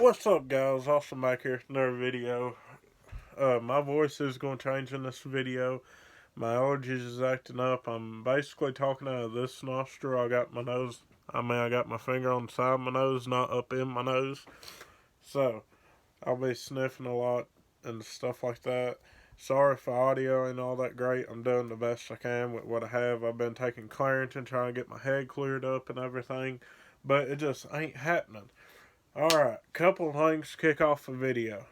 What's up, guys? Awesome back here with another video. My voice is going to change in this video. My allergies is acting up. I'm basically talking out of this nostril. I got my finger on the side of my nose, not up in my nose. So, I'll be sniffing a lot and stuff like that. Sorry if the audio ain't all that great. I'm doing the best I can with what I have. I've been taking Claritin, trying to get my head cleared up and everything. But it just ain't happening. Alright, couple of things to kick off the video.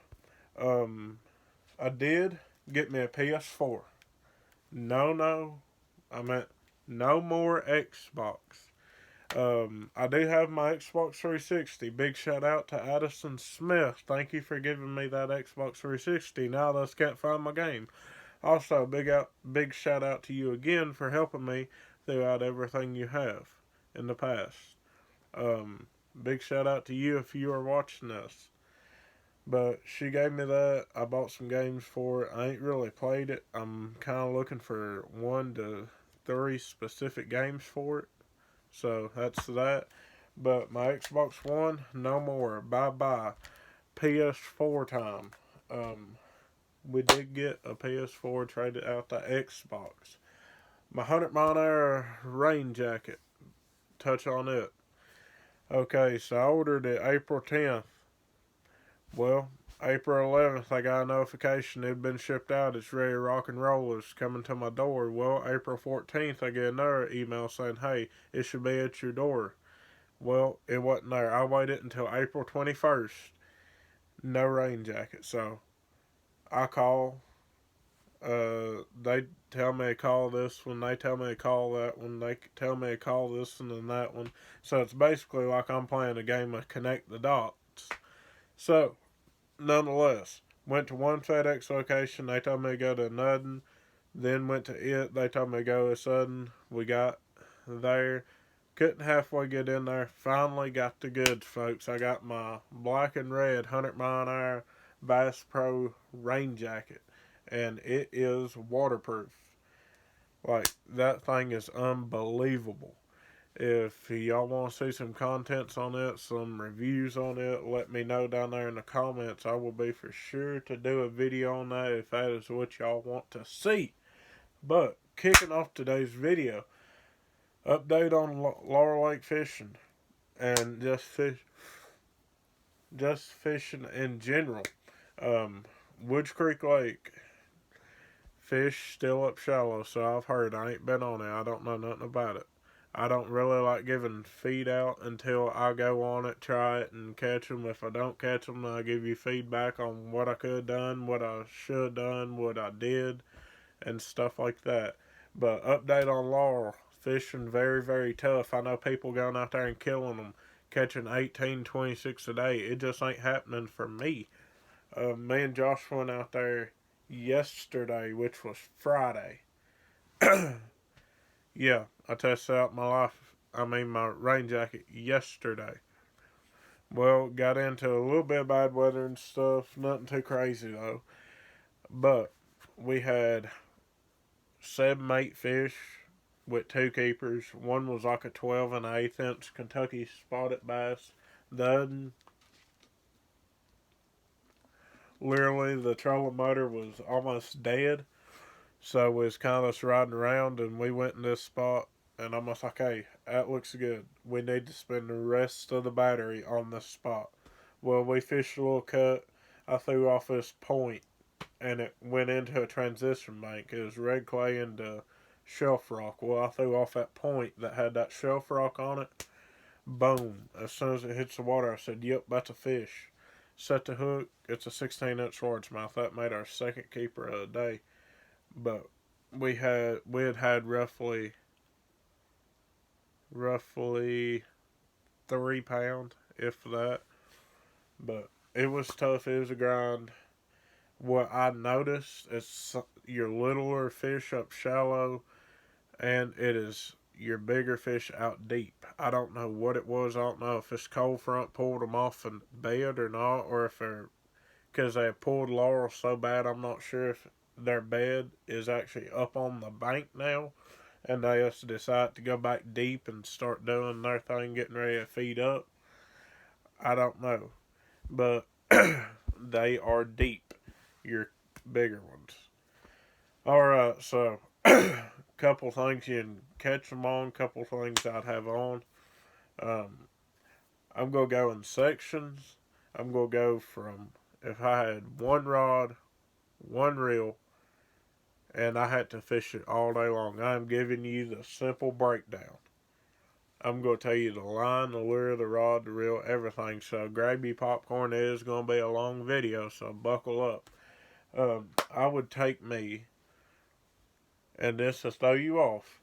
Um, I did get me a PS4. No, I meant no more Xbox. I do have my Xbox 360. Big shout out to Addison Smith. Thank you for giving me that Xbox 360. Now I just can't find my game. Also, big shout out to you again for helping me throughout everything you have in the past. Um, Big shout out to you if you are watching this. But she gave me that. I bought some games for it. I ain't really played it. I'm kind of looking for 1 to 3 specific games for it. So that's that. But my Xbox One, no more. Bye bye. PS4 time. Um, we did get a PS4, traded out the Xbox. My 100 mile an hour rain jacket. Touch on it. Okay, so I ordered it April 10th. Well, April 11th, I got a notification it had been shipped out. It's ready to rock and roll. It's coming to my door. Well, April 14th, I get another email saying, hey, it should be at your door. Well, it wasn't there. I waited until April 21st. No rain jacket. So I call. They tell me to call this one. They tell me to call that one. They tell me to call this one and that one. So it's basically like I'm playing a game of connect the dots. So nonetheless, went to one FedEx location. They told me to go to another. Then went to it. They told me to go to Sudden. We got there. Couldn't halfway get in there. Finally got the goods, folks. I got my black and red 100 mile an hour Bass Pro rain jacket. And it is waterproof. Like, that thing is unbelievable. If y'all want to see some contents on it, some reviews on it, let me know down there in the comments. I will be for sure to do a video on that if that is what y'all want to see. But, kicking off today's video, update on Laurel Lake fishing and just fishing in general. Woods Creek Lake, fish still up shallow, so I've heard. I ain't been on it. I don't know nothing about it. I don't really like giving feed out until I go on it, try it, and catch them. If I don't catch them, I'll give you feedback on what I could have done, what I should have done, what I did, and stuff like that. But update on Laurel. Fishing very, very tough. I know people going out there and killing them, catching 18, 26 a day. It just ain't happening for me. Me and Josh went out there yesterday, which was Friday. Yeah, I tested out my rain jacket yesterday. Well, got into a little bit of bad weather and stuff. Nothing too crazy though. But we had 7, 8 fish with 2 keepers. One was like a 12 1/8 inch Kentucky spotted bass. The other, literally, the trolling motor was almost dead. So we was kind of just riding around, and we went in this spot, and I'm just like, hey, that looks good. We need to spend the rest of the battery on this spot. Well, we fished a little cut. I threw off this point, and it went into a transition bank. It was red clay into shelf rock. Well, I threw off that point that had that shelf rock on it. Boom. As soon as it hits the water, I said, yep, that's a fish. Set the hook. It's a 16-inch largemouth. That made our second keeper of the day. But we had roughly 3 pound, if that. But it was tough. It was a grind. What I noticed is your littler fish up shallow, and it is your bigger fish out deep. I don't know what it was. I don't know if this cold front pulled them off the bed or not, or if they're because they have pulled Laurel so bad. I'm not sure if their bed is actually up on the bank now, and they just decide to go back deep and start doing their thing, getting ready to feed up. I don't know. but they are deep. Your bigger ones. Alright, so couple things you can catch them on, couple things I'd have on. Um, I'm going to go in sections. I'm going to go from if I had one rod, one reel, and I had to fish it all day long. I'm giving you the simple breakdown. I'm going to tell you the line, the lure, the rod, the reel, everything. So grab your popcorn. It is going to be a long video, so buckle up. I would take me, and this will throw you off.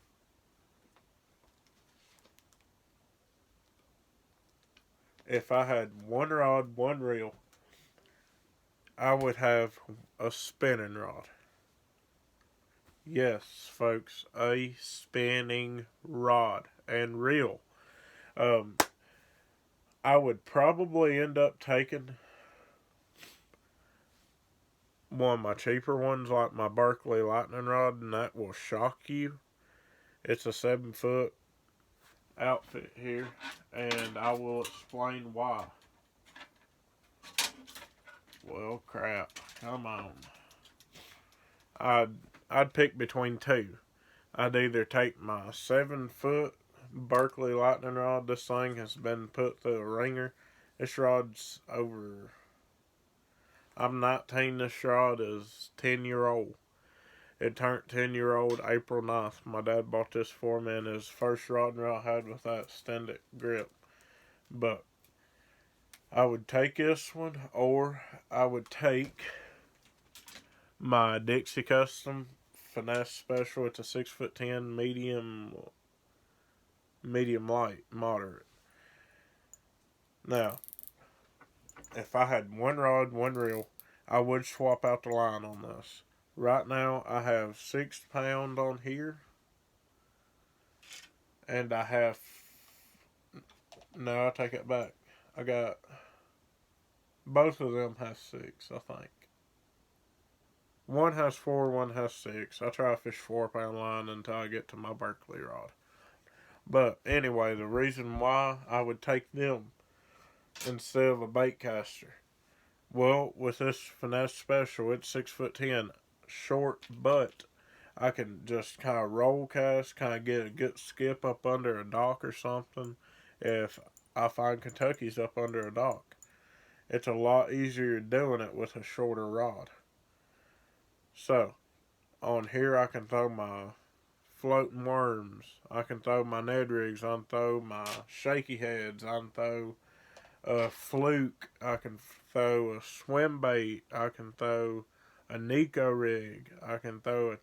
If I had one rod, one reel, I would have a spinning rod. Yes, folks, a spinning rod and reel. Um, I would probably end up taking one of my cheaper ones, like my Berkley lightning rod, and that will shock you. It's a 7-foot outfit here, and I will explain why. Well, crap. Come on. I'd, I'd pick between two. I'd either take my 7-foot Berkley lightning rod. This thing has been put through a ringer. This rod's over. I'm 19. This rod is 10-year-old. It turned 10-year-old April 9th. My dad bought this for me, and his first rod and reel I had with that extended grip. But I would take this one, or I would take my Dixie Custom Finesse Special. It's a 6'10" medium light, moderate. Now, if I had one rod, one reel, I would swap out the line on this. Right now, I have 6 pound on here, and I have. No, I take it back. I got. Both of them has 6, I think. One has 4, one has 6. I try to fish 4-pound line until I get to my Berkley rod. But anyway, the reason why I would take them instead of a bait caster. Well, with this Finesse Special, it's 6'10", short, but I can just kind of roll cast, kind of get a good skip up under a dock or something if I find Kentucky's up under a dock. It's a lot easier doing it with a shorter rod. So, on here I can throw my floating worms, I can throw my Ned rigs, I can throw my shaky heads, I can throw a fluke, I can throw a swim bait, I can throw a Nico rig, I can throw a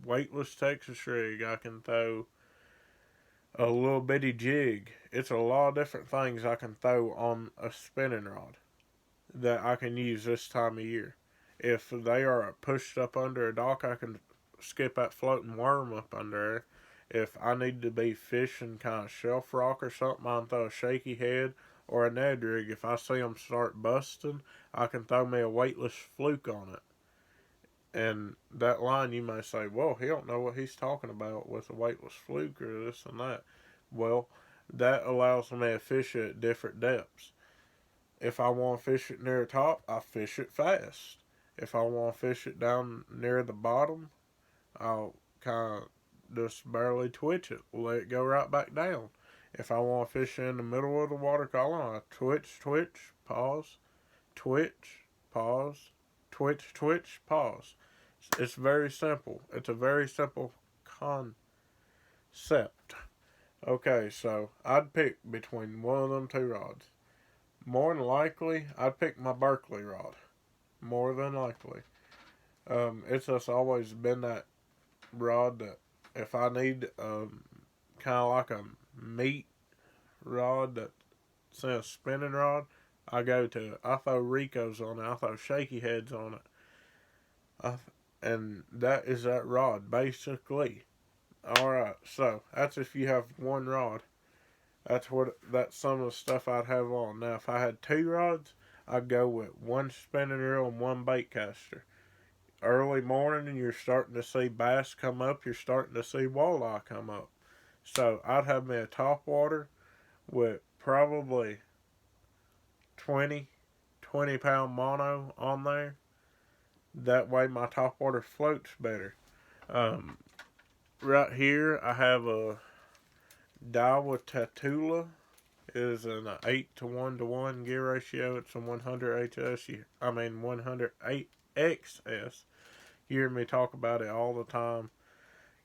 weightless Texas rig, I can throw a little bitty jig. It's a lot of different things I can throw on a spinning rod that I can use this time of year. If they are pushed up under a dock, I can skip that floating worm up under there. If I need to be fishing kind of shelf rock or something, I can throw a shaky head or a Ned rig. If I see them start busting, I can throw me a weightless fluke on it. And that line, you may say, well, he don't know what he's talking about with a weightless fluke or this and that. Well, that allows me to fish it at different depths. If I want to fish it near the top, I fish it fast. If I want to fish it down near the bottom, I'll kind of just barely twitch it, let it go right back down. If I want to fish in the middle of the water column, I twitch, pause, twitch, pause, twitch, pause. It's very simple. It's a very simple concept. Okay, so I'd pick between one of them two rods. More than likely, I'd pick my Berkley rod. More than likely. It's just always been that rod that if I need kind of like a meat rod that's a spinning rod, I go to it. I throw Ricos on it. I throw shaky heads on it. And that is that rod, basically. Alright, so that's if you have one rod. That's some of the stuff I'd have on. Now, if I had two rods, I'd go with one spinning reel and one bait caster. Early morning, you're starting to see bass come up. You're starting to see walleye come up. So I'd have me a top water with probably 20, 20-pound mono on there. That way my top water floats better. Um, right here I have a Daiwa Tatula. It is an 8-to-1 gear ratio. It's a 100 HS. 108 XS. You hear me talk about it all the time.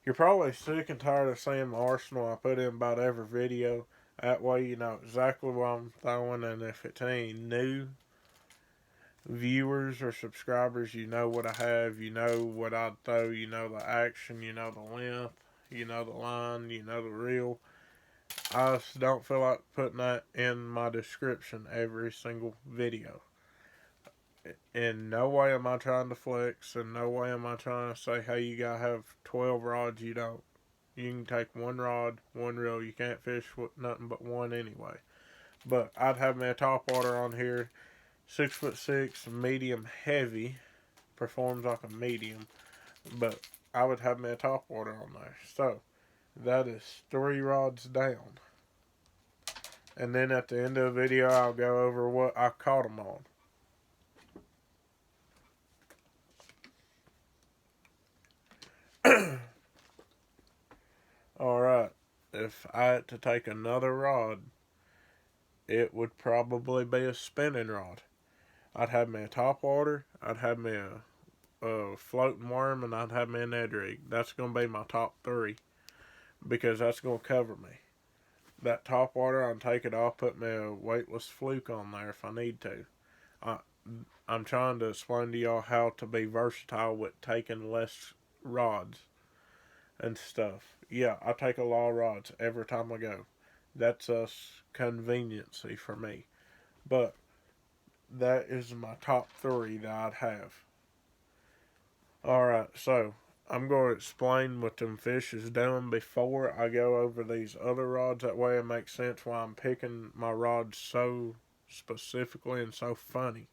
You're probably sick and tired of seeing my arsenal I put in about every video. That way you know exactly what I'm throwing, and if it's any new viewers or subscribers, you know what I have, you know what I throw, you know the action, you know the length, you know the line, you know the reel. I just don't feel like putting that in my description every single video. In no way am I trying to flex, in no way am I trying to say, hey, you gotta have 12 rods. You don't. You can take one rod, one reel. You can't fish with nothing but one anyway. But I'd have me a top water on here, 6'6", medium heavy, performs like a medium, but I would have me a top water on there. So that is 3 rods down. And then at the end of the video, I'll go over what I caught them on. Alright, if I had to take another rod, it would probably be a spinning rod. I'd have me a top water, I'd have me a floating worm, and I'd have me an Ed rig. That's going to be my top 3, because that's going to cover me. That top water, I'll take it off, put me a weightless fluke on there if I need to. I'm trying to explain to y'all how to be versatile with taking less rods and stuff. Yeah, I take a lot of rods every time I go. That's a conveniency for me. But that is my top 3 that I'd have. Alright, so I'm going to explain what them fish is doing before I go over these other rods. That way it makes sense why I'm picking my rods so specifically and so funny.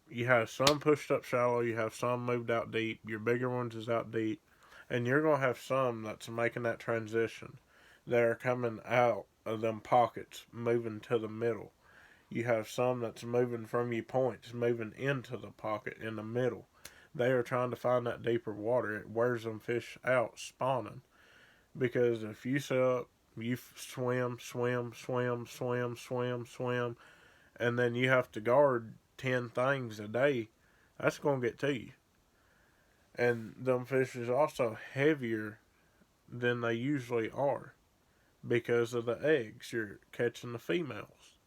You have some pushed up shallow, you have some moved out deep, your bigger ones is out deep, and you're going to have some that's making that transition. They're coming out of them pockets, moving to the middle. You have some that's moving from your points, moving into the pocket in the middle. They are trying to find that deeper water. It wears them fish out spawning. Because if you set up, you swim, and then you have to guard 10 things a day, that's going to get to you. And them fish is also heavier than they usually are because of the eggs you're catching the females.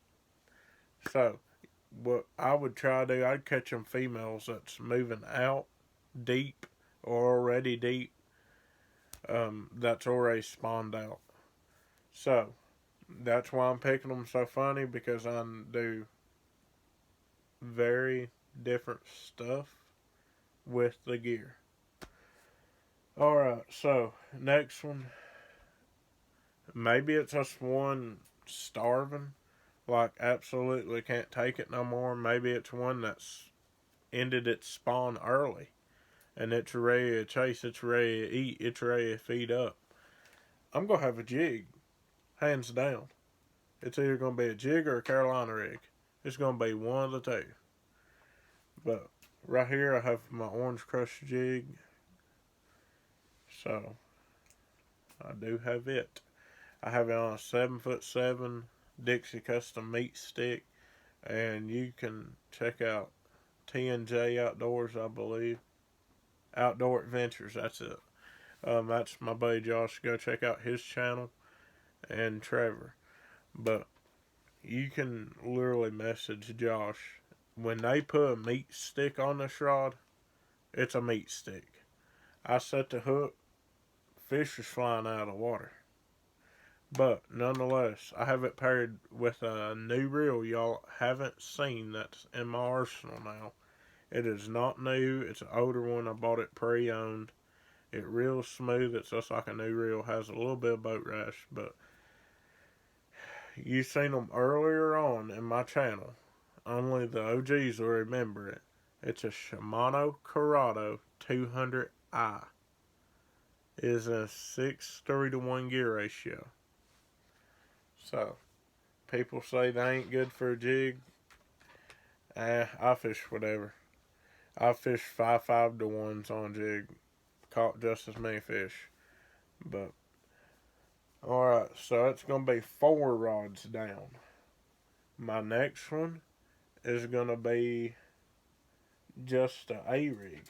So what I would try to do, I'd catch them females that's moving out deep or already deep, that's already spawned out. So that's why I'm picking them so funny, because I do very different stuff with the gear. Alright, so next one, maybe it's just one starving, like absolutely can't take it no more. Maybe it's one that's ended its spawn early and it's ready to chase, it's ready to eat, it's ready to feed up. I'm going to have a jig, hands down. It's either going to be a jig or a Carolina rig. It's going to be one of the two. But right here I have my Orange Crush jig. So I do have it. I have it on a 7'7" Dixie Custom meat stick. And you can check out TNJ Outdoors, I believe. Outdoor Adventures, that's it. That's my buddy Josh. Go check out his channel. And Trevor. But you can literally message Josh. When they put a meat stick on this rod, it's a meat stick. I set the hook, fish is flying out of the water. But nonetheless, I have it paired with a new reel y'all haven't seen that's in my arsenal now. It is not new. It's an older one. I bought it pre-owned. It reels smooth. It's just like a new reel. Has a little bit of boat rash, but you've seen them earlier on in my channel. Only the OGs will remember it. It's a Shimano Curado 200i. It is a 6:3-to-1 gear ratio. So, people say they ain't good for a jig. I fish whatever. I fish 5 to 1s on jig. Caught just as many fish. But, alright, so it's going to be 4 rods down. My next one is going to be just a A-rig.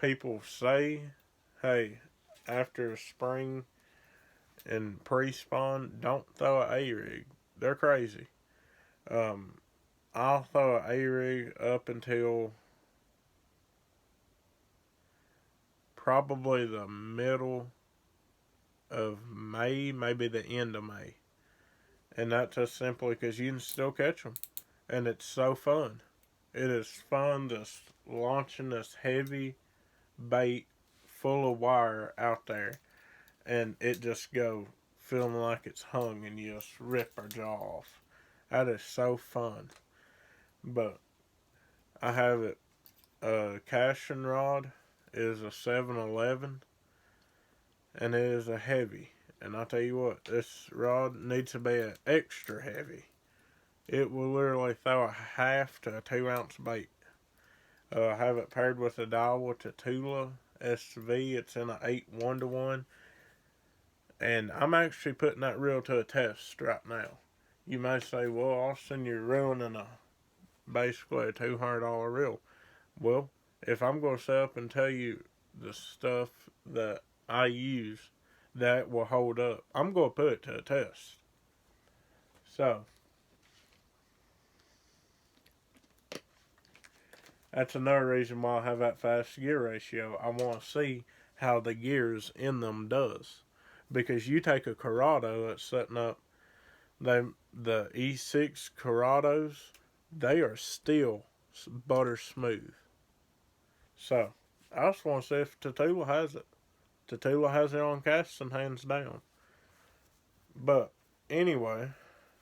People say, hey, after spring and pre-spawn, don't throw an A-rig. They're crazy. I'll throw an A-rig up until probably the middle of May, maybe the end of May. And that's just simply because you can still catch them. And it's so fun. It is fun just launching this heavy bait full of wire out there. And it just go feeling like it's hung and you just rip our jaw off. That is so fun. But I have it, casting rod is a 711 and it is a heavy. And I'll tell you what, this rod needs to be an extra heavy. It will literally throw a half to a 2-ounce bait. I have it paired with a Daiwa Tatula SV. It's in an 8 1-to-1. And I'm actually putting that reel to a test right now. You may say, well, Austin, you're ruining basically a $200 reel. Well, if I'm going to sit up and tell you the stuff that I use that will hold up, I'm going to put it to a test. So, that's another reason why I have that fast gear ratio. I want to see how the gears in them does. Because you take a Corrado that's setting up, the E6 Corrados, they are still butter smooth. So, I just want to see if Tatula has it. Tatula has it on casting, hands down. But, anyway,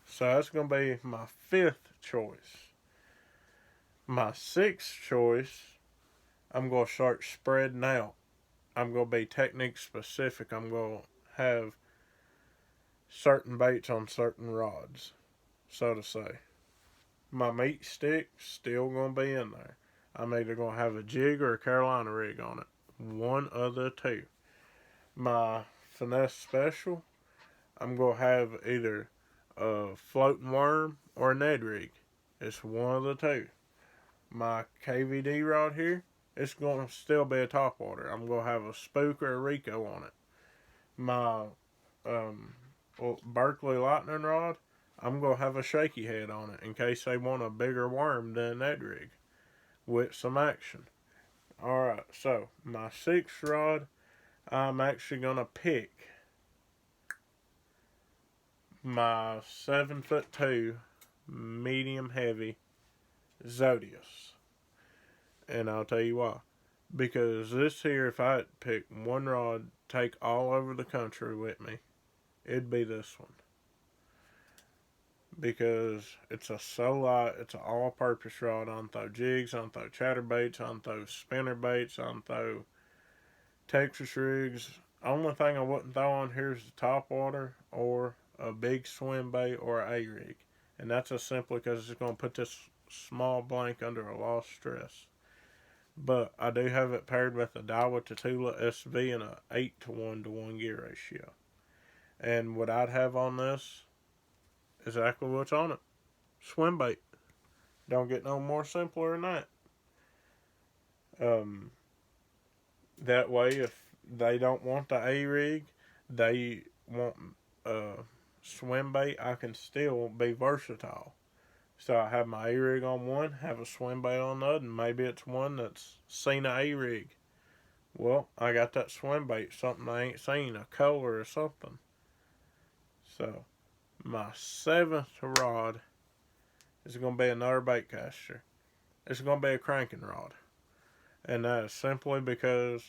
so that's going to be my 5th choice. My 6th choice, I'm going to start spreading out. I'm going to be technique specific. I'm going to have certain baits on certain rods, so to say. My meat stick still going to be in there. I'm either going to have a jig or a Carolina rig on it. One of the two. My finesse special, I'm going to have either a floating worm or a Ned rig. It's one of the two. My KVD rod here, it's going to still be a topwater. I'm going to have a spook or a Rico on it. My Berkley Lightning rod, I'm going to have a shaky head on it in case they want a bigger worm than that rig with some action. Alright, so my 6th rod, I'm actually going to pick my 7'2" medium heavy Zodius. And I'll tell you why. Because this here, if I had to pick one rod, take all over the country with me, it'd be this one. Because it's so light, it's an all-purpose rod. I can throw jigs, I can throw chatterbaits, I can throw spinner baits, I can throw Texas rigs. Only thing I wouldn't throw on here is the topwater or a big swim bait or a rig. And that's just simply because it's going to put this small blank under a lot of stress. But I do have it paired with a Daiwa Tatula SV and a 8 1-to-1 gear ratio. And what I'd have on this, exactly what's on it. Swim bait. Don't get no more simpler than that. That way, if they don't want the A-rig, they want swim bait, I can still be versatile. So I have my A-rig on one, have a swim bait on the other, and maybe it's one that's seen an A-rig. Well, I got that swim bait, something I ain't seen, a color or something. So, my 7th rod is going to be another bait caster. It's going to be a cranking rod. And that is simply because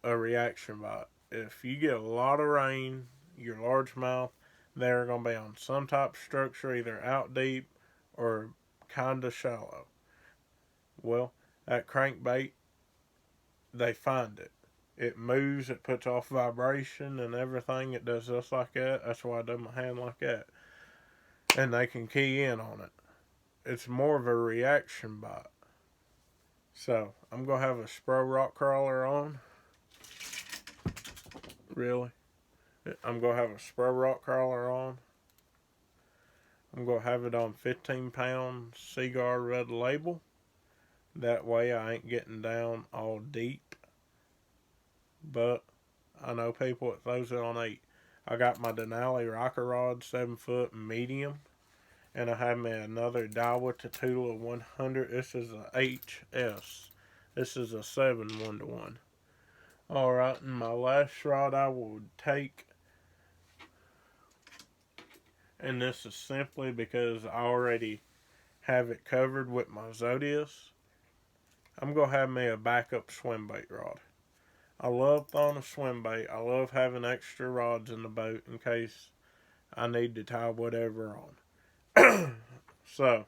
a reaction bite. If you get a lot of rain, your largemouth, they're going to be on some type of structure, either out deep or kind of shallow. Well, that crankbait, they find it. It moves, it puts off vibration and everything. It does just like that. That's why I do my hand like that. And they can key in on it. it's more of a reaction bite. So I'm gonna have a Spro rock crawler on. Really, I'm gonna have a Spro rock crawler on. I'm gonna have it on 15-pound Seaguar Red Label. That way I ain't getting down all deep. But I know people that throws it on 8. I got my Denali rocker rod, 7-foot medium. And I have me another Daiwa Tatula 100. This is a HS. This is a 7 1-to-1. Alright, and my last rod I will take, and this is simply because I already have it covered with my Zodius. I'm going to have me a backup swim bait rod. I love throwing a swim bait. I love having extra rods in the boat in case I need to tie whatever on. So,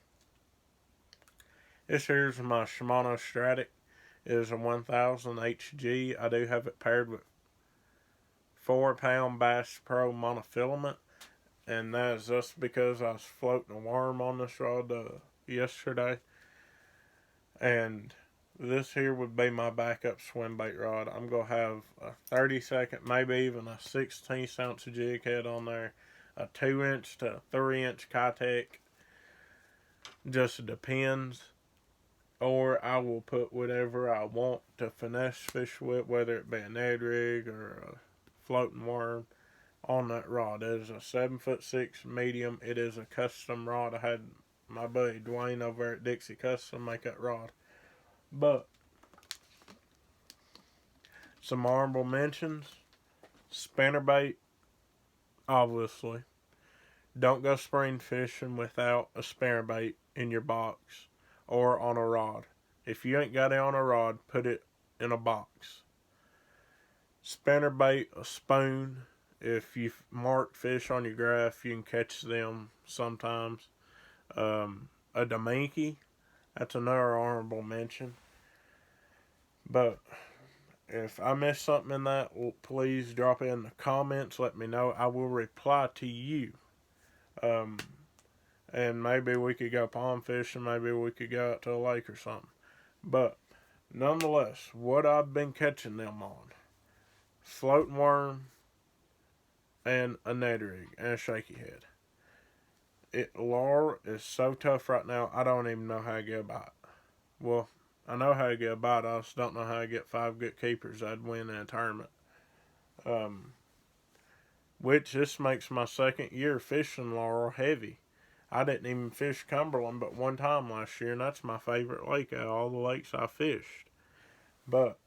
this here's my Shimano Stratic. It is a 1000 HG. I do have it paired with 4-pound Bass Pro monofilament. And that is just because I was floating a worm on this rod yesterday. And this here would be my backup swim bait rod. I'm going to have a 30-second, maybe even a 16th ounce jig head on there. A 2-inch to 3-inch Keitech. Just depends. Or I will put whatever I want to finesse fish with, whether it be a Ned rig or a floating worm, on that rod. It is a 7'6" medium. It is a custom rod. I had my buddy Dwayne over at Dixie Custom make that rod. But some honorable mentions: spinnerbait, obviously. Don't go spring fishing without a spinnerbait in your box or on a rod. If you ain't got it on a rod, put it in a box. Spinnerbait, a spoon. If you mark fish on your graph, you can catch them sometimes. A Dominky, that's another honorable mention. But if I missed something in that, please drop it in the comments. Let me know. I will reply to you. And maybe we could go pond fishing. Maybe we could go out to a lake or something. But nonetheless, what I've been catching them on: floating worm and a Ned rig and a shaky head. Lure is so tough right now, I don't even know how to get about it. Well, I know how to get about it. I just don't know how to get 5 good keepers I'd win in a tournament. Which this makes my second year fishing Laurel heavy. I didn't even fish Cumberland but one time last year, and that's my favorite lake out of all the lakes I fished. But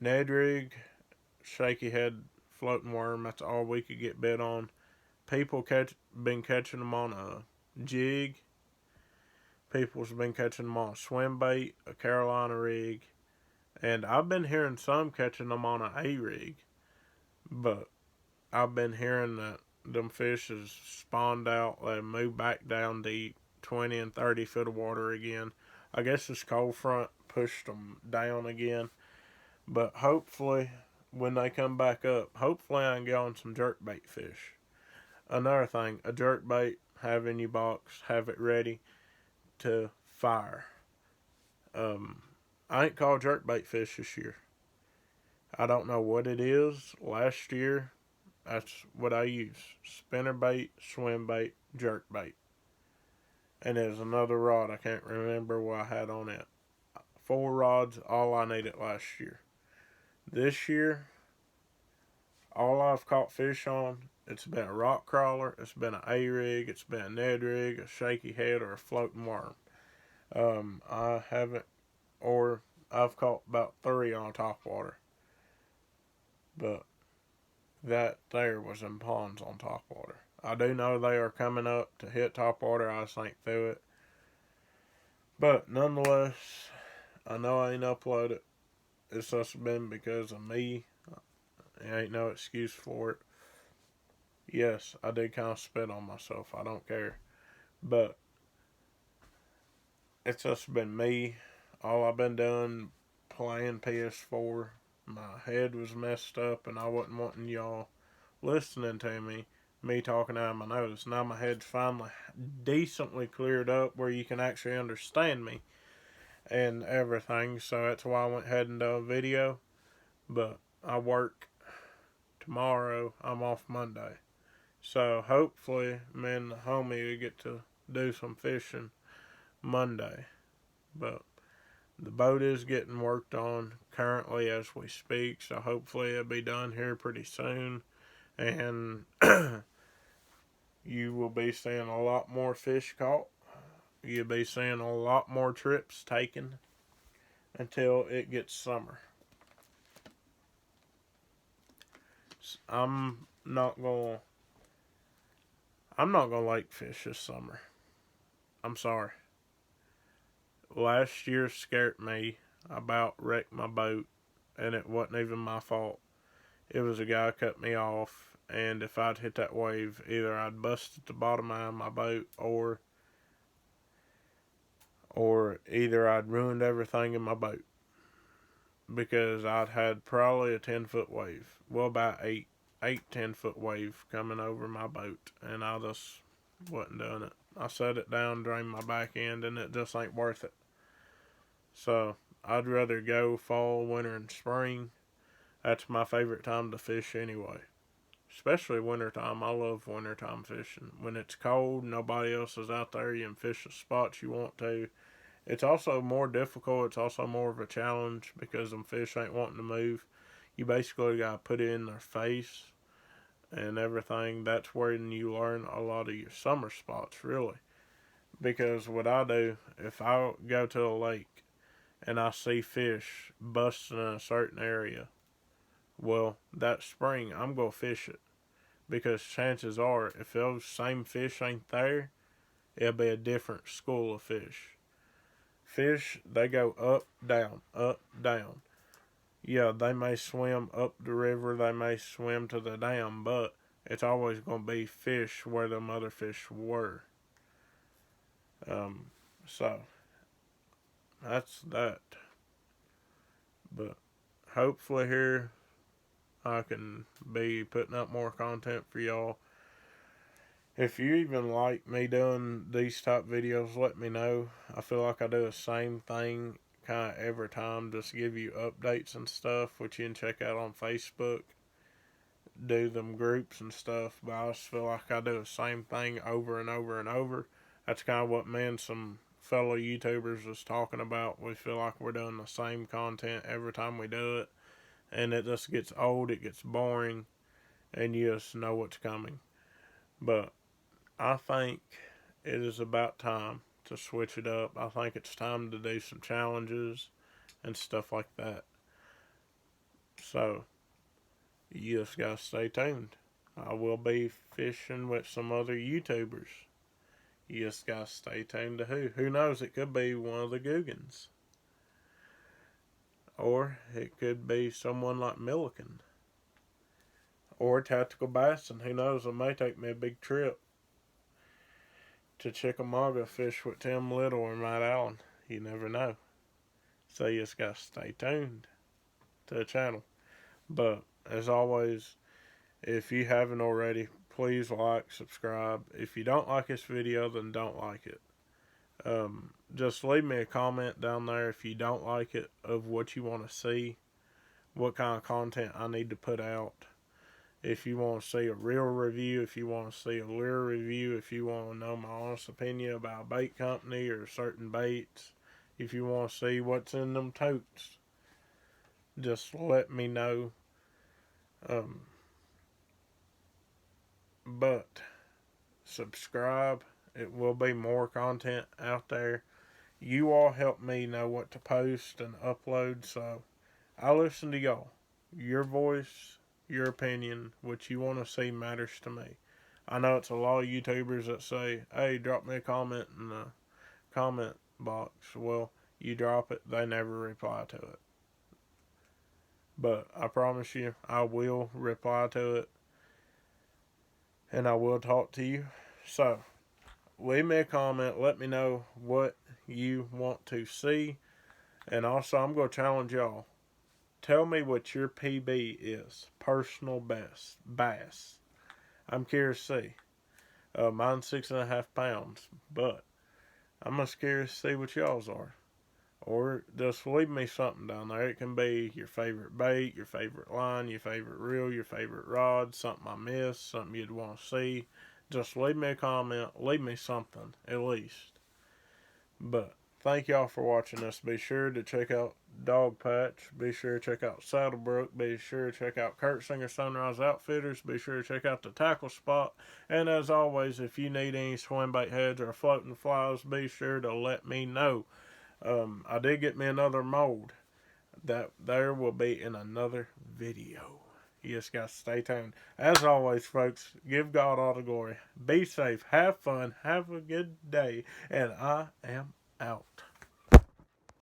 Ned rig, shaky head, floating worm, that's all we could get bit on. People been catching them on a jig. People's been catching them on a swim bait, a Carolina rig, and I've been hearing some catching them on an A rig. But I've been hearing that them fish has spawned out, they move back down deep, 20 and 30 foot of water again. I guess this cold front pushed them down again. But hopefully, when they come back up, hopefully I can get on some jerkbait fish. Another thing, a jerkbait, have in your box, have it ready to fire. I ain't caught jerkbait fish this year. I don't know what it is. Last year, that's what I used: spinnerbait, swim bait, jerkbait. And there's another rod, I can't remember what I had on it. 4 rods, all I needed last year. This year, all I've caught fish on, it's been a rock crawler, it's been an A-rig, it's been a Ned rig, a shaky head, or a floating worm. I've caught about 3 on top water. But that there was in ponds on top water. I do know they are coming up to hit top water. I just ain't through it. But nonetheless, I know I ain't uploaded. It's just been because of me. There ain't no excuse for it. Yes, I did kind of spit on myself. I don't care. But it's just been me. All I've been doing, playing PS4. My head was messed up and I wasn't wanting y'all listening to me me talking out of my nose. Now my head's finally decently cleared up where you can actually understand me and everything. So that's why I went ahead and done a video. But I work tomorrow. I'm off Monday. So hopefully me and the homie will get to do some fishing Monday. But the boat is getting worked on currently as we speak. So hopefully it'll be done here pretty soon. And you will be seeing a lot more fish caught. You'll be seeing a lot more trips taken until it gets summer. I'm not gonna lake fish this summer. I'm sorry. Last year scared me. I about wrecked my boat, and it wasn't even my fault. It was a guy cut me off, and if I'd hit that wave, either I'd busted the bottom out of my boat, or either I'd ruined everything in my boat. Because I'd had probably a 10-foot wave. Well, about 10-foot wave coming over my boat, and I just wasn't doing it. I set it down, drained my back end, and it just ain't worth it. So I'd rather go fall, winter, and spring. That's my favorite time to fish anyway. Especially wintertime. I love wintertime fishing. When it's cold, nobody else is out there, you can fish the spots you want to. It's also more difficult. It's also more of a challenge because them fish ain't wanting to move. You basically got to put it in their face and everything. That's where you learn a lot of your summer spots, really. Because what I do, if I go to a lake and I see fish busting in a certain area, well, that spring I'm going to fish it. Because chances are, if those same fish ain't there, it'll be a different school of fish. Fish, they go up, down, up, down. Yeah, they may swim up the river, they may swim to the dam, but it's always going to be fish where them other fish were. So, that's that. But hopefully here I can be putting up more content for y'all. If you even like me doing these type videos, let me know. I feel like I do the same thing kind of every time, just give you updates and stuff, which you can check out on Facebook. Do them groups and stuff, but I just feel like I do the same thing over and over and over. That's kind of what me and some fellow YouTubers was talking about. We feel like we're doing the same content every time we do it, and it just gets old, it gets boring, and you just know what's coming. But I think it is about time to switch it up. I think it's time to do some challenges and stuff like that. So, you just gotta stay tuned. I will be fishing with some other YouTubers. You just gotta stay tuned to who. Who knows, it could be one of the Googans. Or it could be someone like Milliken. Or Tactical Bassin. Who knows, it may take me a big trip to Chickamauga, fish with Tim Little or Matt Allen. You never know. So you just gotta stay tuned to the channel. But as always, if you haven't already, please like, subscribe. If you don't like this video, then don't like it. Just leave me a comment down there if you don't like it, of what you want to see, what kind of content I need to put out. If you want to see a real review, if you want to see a lure review, if you want to know my honest opinion about a bait company or certain baits, if you want to see what's in them totes, just let me know. But subscribe. It will be more content out there. You all help me know what to post and upload, so I listen to y'all. Your voice, your opinion, what you want to see matters to me. I know it's a lot of YouTubers that say, hey, drop me a comment in the comment box. Well, you drop it, they never reply to it. But I promise you, I will reply to it. And I will talk to you. So, leave me a comment. Let me know what you want to see. And also, I'm going to challenge y'all. Tell me what your PB is. Personal best. Bass. I'm curious to see. Mine's 6.5 pounds, but I'm just curious to see what y'all's are. Or just leave me something down there. It can be your favorite bait, your favorite line, your favorite reel, your favorite rod, something I missed, something you'd want to see. Just leave me a comment. Leave me something, at least. But thank y'all for watching this. Be sure to check out Dog Patch. Be sure to check out Saddlebrook. Be sure to check out Kurt Singer Sunrise Outfitters. Be sure to check out the Tackle Spot. And as always, if you need any swim bait heads or floating flies, be sure to let me know. I did get me another mold. That there will be in another video. You just got to stay tuned. As always, folks, give God all the glory. Be safe. Have fun. Have a good day. And I am out.